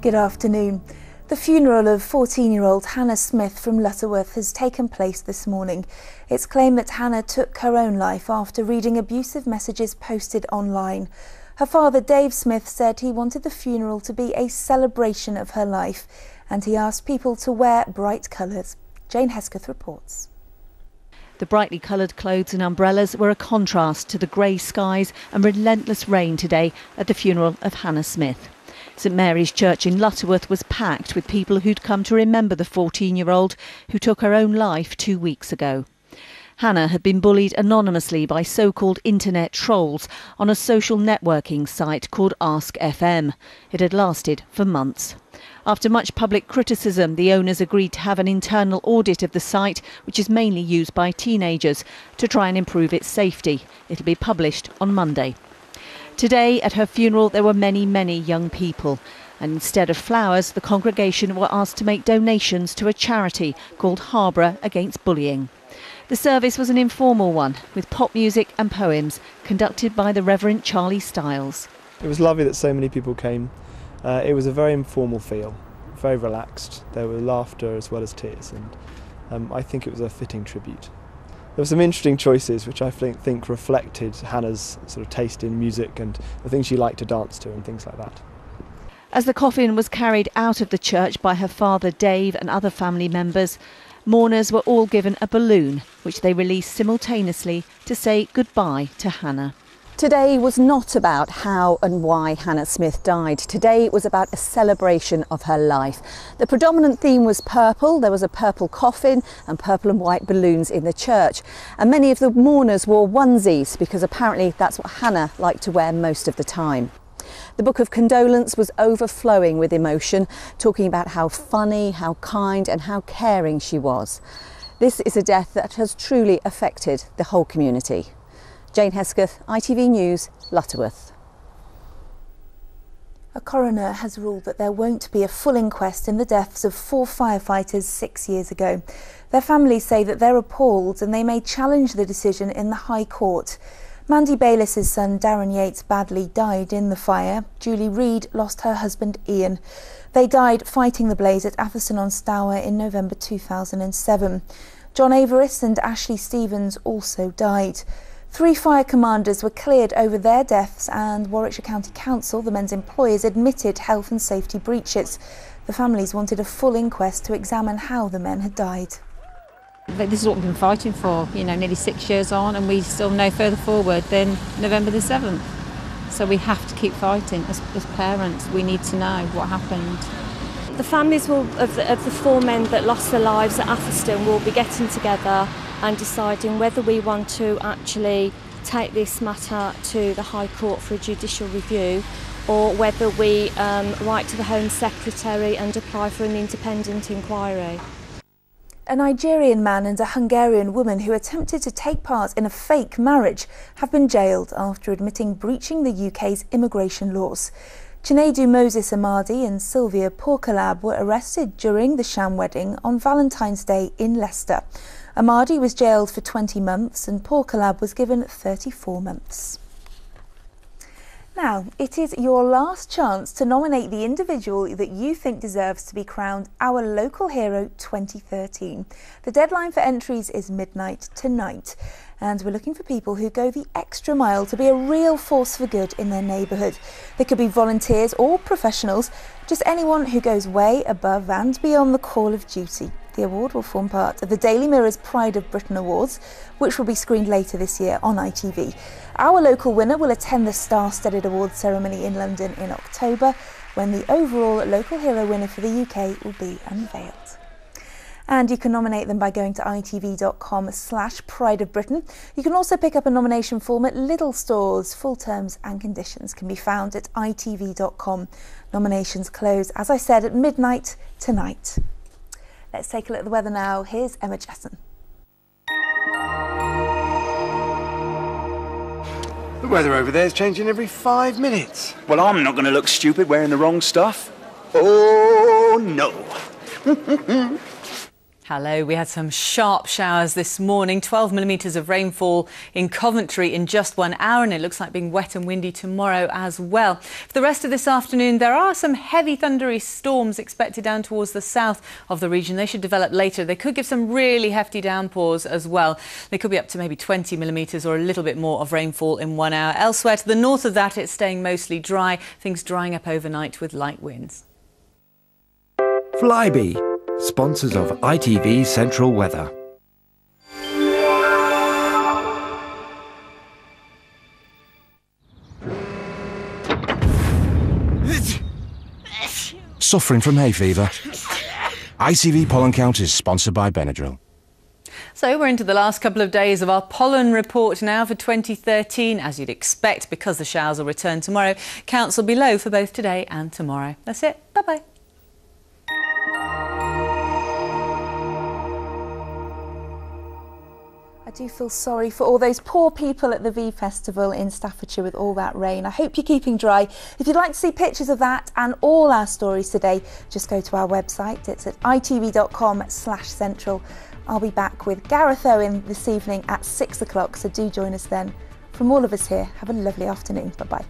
Good afternoon. The funeral of 14-year-old Hannah Smith from Lutterworth has taken place this morning. It's claimed that Hannah took her own life after reading abusive messages posted online. Her father, Dave Smith, said he wanted the funeral to be a celebration of her life, and he asked people to wear bright colours. Jane Hesketh reports. The brightly coloured clothes and umbrellas were a contrast to the grey skies and relentless rain today at the funeral of Hannah Smith. St Mary's Church in Lutterworth was packed with people who'd come to remember the 14-year-old who took her own life 2 weeks ago. Hannah had been bullied anonymously by so-called internet trolls on a social networking site called Ask FM. It had lasted for months. After much public criticism, the owners agreed to have an internal audit of the site, which is mainly used by teenagers, to try and improve its safety. It'll be published on Monday. Today, at her funeral, there were many young people. And instead of flowers, the congregation were asked to make donations to a charity called Harbour Against Bullying. The service was an informal one, with pop music and poems, conducted by the Reverend Charlie Stiles. It was lovely that so many people came. It was a very informal feel, very relaxed. There were laughter as well as tears, and I think it was a fitting tribute. There were some interesting choices which I think reflected Hannah's sort of taste in music and the things she liked to dance to and things like that. As the coffin was carried out of the church by her father Dave and other family members, mourners were all given a balloon, which they released simultaneously to say goodbye to Hannah. Today was not about how and why Hannah Smith died. Today it was about a celebration of her life. The predominant theme was purple. There was a purple coffin and purple and white balloons in the church. And many of the mourners wore onesies because apparently that's what Hannah liked to wear most of the time. The book of condolence was overflowing with emotion, talking about how funny, how kind and how caring she was. This is a death that has truly affected the whole community. Jane Hesketh, ITV News, Lutterworth. A coroner has ruled that there won't be a full inquest in the deaths of 4 firefighters 6 years ago. Their families say that they're appalled and they may challenge the decision in the High Court. Mandy Bayliss's son Darren Yates badly died in the fire. Julie Reid lost her husband Ian. They died fighting the blaze at Atherstone-on-Stour in November 2007. John Averis and Ashley Stevens also died. 3 fire commanders were cleared over their deaths, and Warwickshire County Council, the men's employers, admitted health and safety breaches. The families wanted a full inquest to examine how the men had died. This is what we've been fighting for, nearly 6 years on, and we still no further forward than November the 7th. So we have to keep fighting as parents. We need to know what happened. The families of the 4 men that lost their lives at Atherstone will be getting together and deciding whether we want to actually take this matter to the High Court for a judicial review, or whether we write to the Home Secretary and apply for an independent inquiry. A Nigerian man and a Hungarian woman who attempted to take part in a fake marriage have been jailed after admitting breaching the UK's immigration laws. Chinedu Moses Amadi and Sylvia Porkalab were arrested during the sham wedding on Valentine's Day in Leicester. Amadi was jailed for 20 months and Porkalab was given 34 months. Now, it is your last chance to nominate the individual that you think deserves to be crowned our Local Hero 2013. The deadline for entries is midnight tonight, and we're looking for people who go the extra mile to be a real force for good in their neighbourhood. They could be volunteers or professionals, just anyone who goes way above and beyond the call of duty. The award will form part of the Daily Mirror's Pride of Britain Awards, which will be screened later this year on ITV. Our local winner will attend the Star-Studded Awards ceremony in London in October, when the overall Local Hero winner for the UK will be unveiled. And you can nominate them by going to itv.com/Pride of Britain. You can also pick up a nomination form at Lidl stores. Full terms and conditions can be found at itv.com. Nominations close, as I said, at midnight tonight. Let's take a look at the weather now. Here's Emma Jesson. The weather over there is changing every 5 minutes. Well, I'm not going to look stupid wearing the wrong stuff. Oh, no. Hello, we had some sharp showers this morning, 12 millimetres of rainfall in Coventry in just 1 hour, and it looks like being wet and windy tomorrow as well. For the rest of this afternoon, there are some heavy thundery storms expected down towards the south of the region. They should develop later. They could give some really hefty downpours as well. They could be up to maybe 20 millimetres or a little bit more of rainfall in 1 hour. Elsewhere to the north of that, it's staying mostly dry, things drying up overnight with light winds. Flybe, sponsors of ITV Central Weather. Suffering from hay fever? ITV Pollen Count is sponsored by Benadryl. So we're into the last couple of days of our pollen report now for 2013. As you'd expect, because the showers will return tomorrow, counts will be low for both today and tomorrow. That's it. Bye-bye. I do feel sorry for all those poor people at the V Festival in Staffordshire with all that rain. I hope you're keeping dry. If you'd like to see pictures of that and all our stories today, just go to our website. It's at itv.com/central. I'll be back with Gareth Owen this evening at 6 o'clock, so do join us then. From all of us here, have a lovely afternoon. Bye-bye.